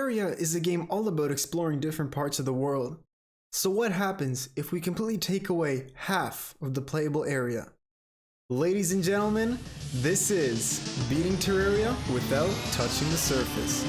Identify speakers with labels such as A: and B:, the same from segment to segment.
A: Terraria is a game all about exploring different parts of the world. So what happens if we completely take away half of the playable area? Ladies and gentlemen, this is beating Terraria without touching the surface.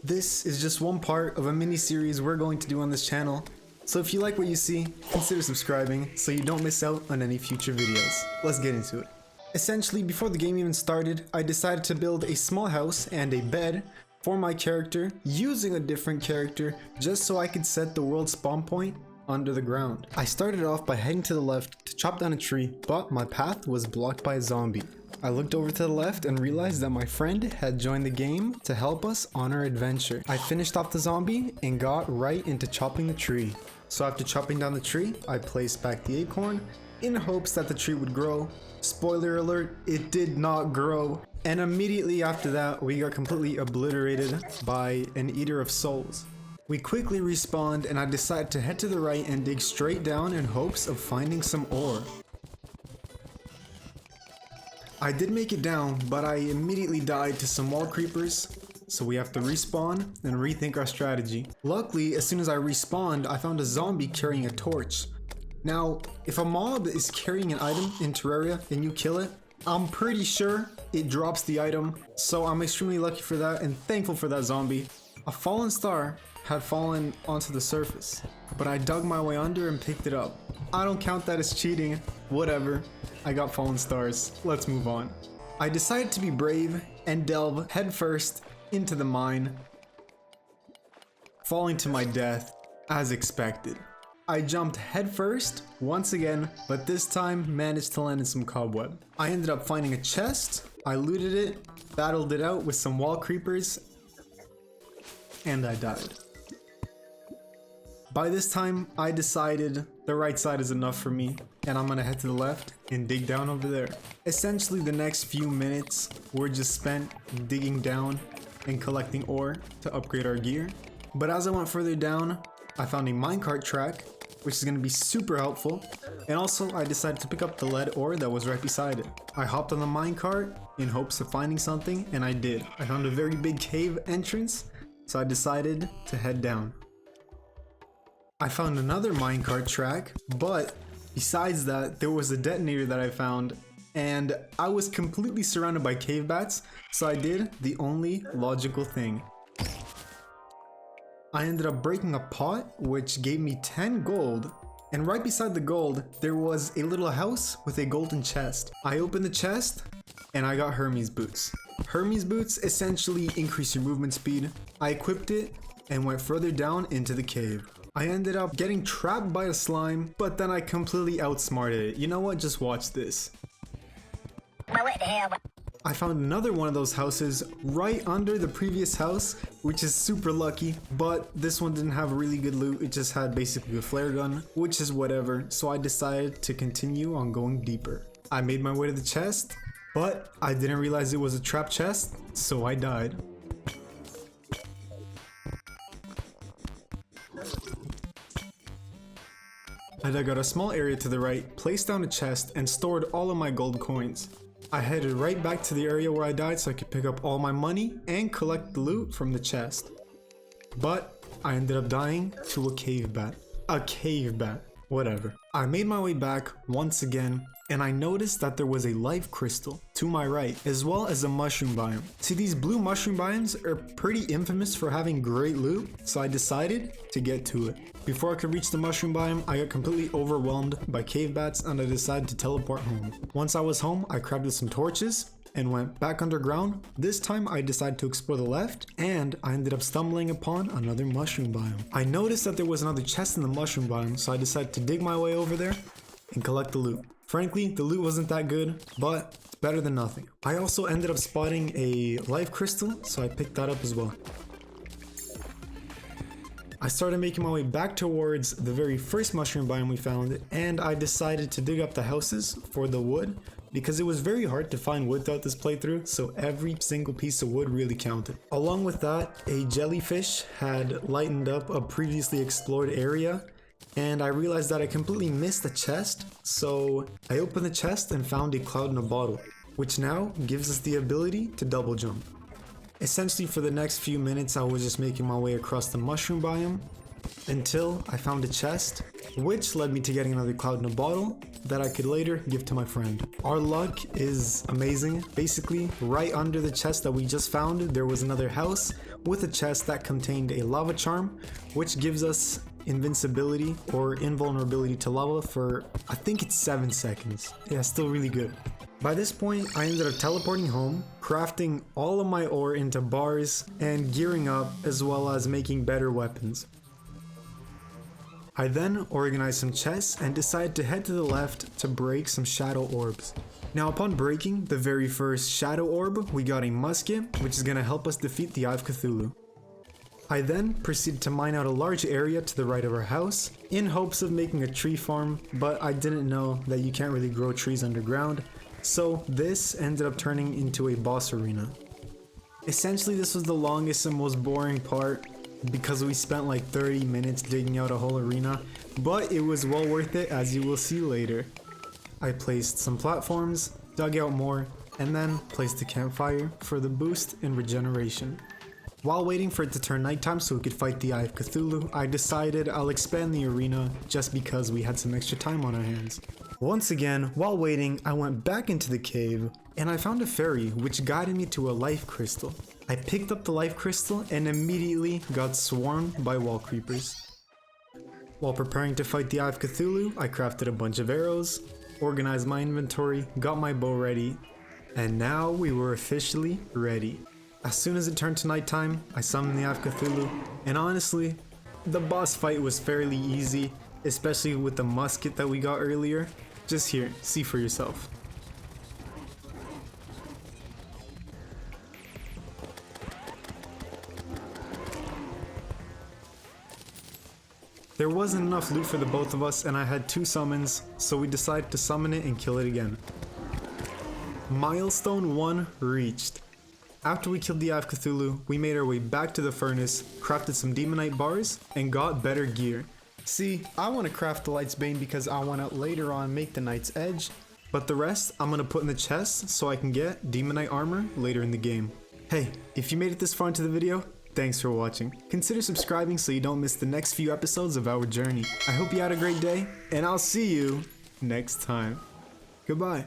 A: This is just one part of a mini-series we're going to do on this channel. So if you like what you see, consider subscribing so you don't miss out on any future videos. Let's get into it. Essentially, before the game even started, I decided to build a small house and a bed for my character using a different character just so I could set the world spawn point under the ground. I started off by heading to the left to chop down a tree, but my path was blocked by a zombie. I looked over to the left and realized that my friend had joined the game to help us on our adventure. I finished off the zombie and got right into chopping the tree. So after chopping down the tree, I placed back the acorn in hopes that the tree would grow. Spoiler alert, it did not grow. And immediately after that, we got completely obliterated by an eater of souls. We quickly respawned and I decided to head to the right and dig straight down in hopes of finding some ore. I did make it down, but I immediately died to some wall creepers, so we have to respawn and rethink our strategy. Luckily, as soon as I respawned, I found a zombie carrying a torch. Now, if a mob is carrying an item in Terraria and you kill it, I'm pretty sure it drops the item, so I'm extremely lucky for that and thankful for that zombie. A fallen star had fallen onto the surface, but I dug my way under and picked it up. I don't count that as cheating, whatever. I got fallen stars. Let's move on. I decided to be brave and delve headfirst into the mine, falling to my death as expected. I jumped headfirst once again, but this time managed to land in some cobweb. I ended up finding a chest, I looted it, battled it out with some wall creepers, and I died. By this time, I decided the right side is enough for me, and I'm gonna head to the left and dig down over there. Essentially, the next few minutes were just spent digging down and collecting ore to upgrade our gear. But as I went further down, I found a minecart track, which is gonna be super helpful. And also, I decided to pick up the lead ore that was right beside it. I hopped on the minecart in hopes of finding something, and I did. I found a very big cave entrance, so I decided to head down. I found another minecart track, but besides that, there was a detonator that I found, and I was completely surrounded by cave bats, so I did the only logical thing. I ended up breaking a pot, which gave me 10 gold, and right beside the gold, there was a little house with a golden chest. I opened the chest, and I got Hermes boots. Hermes boots essentially increase your movement speed. I equipped it and went further down into the cave. I ended up getting trapped by a slime, but then I completely outsmarted it. You know what? Just watch this.
B: What the hell?
A: I found another one of those houses right under the previous house, which is super lucky, but this one didn't have really good loot. It just had basically a flare gun, which is whatever. So I decided to continue on going deeper. I made my way to the chest, but I didn't realize it was a trap chest, so I died. I dug out a small area to the right, placed down a chest, and stored all of my gold coins. I headed right back to the area where I died so I could pick up all my money and collect the loot from the chest. But I ended up dying to a cave bat. A cave bat. Whatever. I made my way back once again, and I noticed that there was a life crystal to my right, as well as a mushroom biome. See, these blue mushroom biomes are pretty infamous for having great loot, so I decided to get to it. Before I could reach the mushroom biome, I got completely overwhelmed by cave bats and I decided to teleport home. Once I was home, I crafted some torches and went back underground. This time I decided to explore the left, and I ended up stumbling upon another mushroom biome. I noticed that there was another chest in the mushroom biome, so I decided to dig my way over there and collect the loot. Frankly, the loot wasn't that good, but it's better than nothing. I also ended up spotting a life crystal, so I picked that up as well. I started making my way back towards the very first mushroom biome we found, and I decided to dig up the houses for the wood because it was very hard to find wood throughout this playthrough, so every single piece of wood really counted. Along with that, a jellyfish had lightened up a previously explored area, and I realized that I completely missed the chest, so I opened the chest and found a cloud in a bottle, which now gives us the ability to double jump. Essentially for the next few minutes I was just making my way across the mushroom biome until I found a chest, which led me to getting another cloud in a bottle that I could later give to my friend. Our luck is amazing. Basically, right under the chest that we just found, there was another house with a chest that contained a lava charm, which gives us invincibility or invulnerability to lava for, I think it's 7 seconds. Yeah, still really good. By this point, I ended up teleporting home, crafting all of my ore into bars, and gearing up, as well as making better weapons. I then organized some chests and decided to head to the left to break some shadow orbs. Now upon breaking the very first shadow orb, we got a musket, which is going to help us defeat the Eye of Cthulhu. I then proceeded to mine out a large area to the right of our house, in hopes of making a tree farm, but I didn't know that you can't really grow trees underground, so this ended up turning into a boss arena. Essentially this was the longest and most boring part, because we spent like 30 minutes digging out a whole arena, but it was well worth it, as you will see later. I placed some platforms, dug out more, and then placed a campfire for the boost in regeneration. While waiting for it to turn nighttime so we could fight the Eye of Cthulhu, I decided I'll expand the arena just because we had some extra time on our hands. Once again, while waiting, I went back into the cave and I found a fairy which guided me to a life crystal. I picked up the life crystal and immediately got swarmed by wall creepers. While preparing to fight the Eye of Cthulhu, I crafted a bunch of arrows, organized my inventory, got my bow ready, and now we were officially ready. As soon as it turned to nighttime, I summoned the Eye of Cthulhu, and honestly, the boss fight was fairly easy, especially with the musket that we got earlier. Just here, see for yourself. There wasn't enough loot for the both of us and I had 2 summons, so we decided to summon it and kill it again. Milestone 1 reached. After we killed the Eye of Cthulhu, we made our way back to the furnace, crafted some demonite bars, and got better gear. See, I want to craft the Light's Bane because I want to later on make the Knight's Edge, but the rest I'm going to put in the chest so I can get demonite armor later in the game. Hey, if you made it this far into the video, thanks for watching. Consider subscribing so you don't miss the next few episodes of our journey. I hope you had a great day, and I'll see you next time. Goodbye.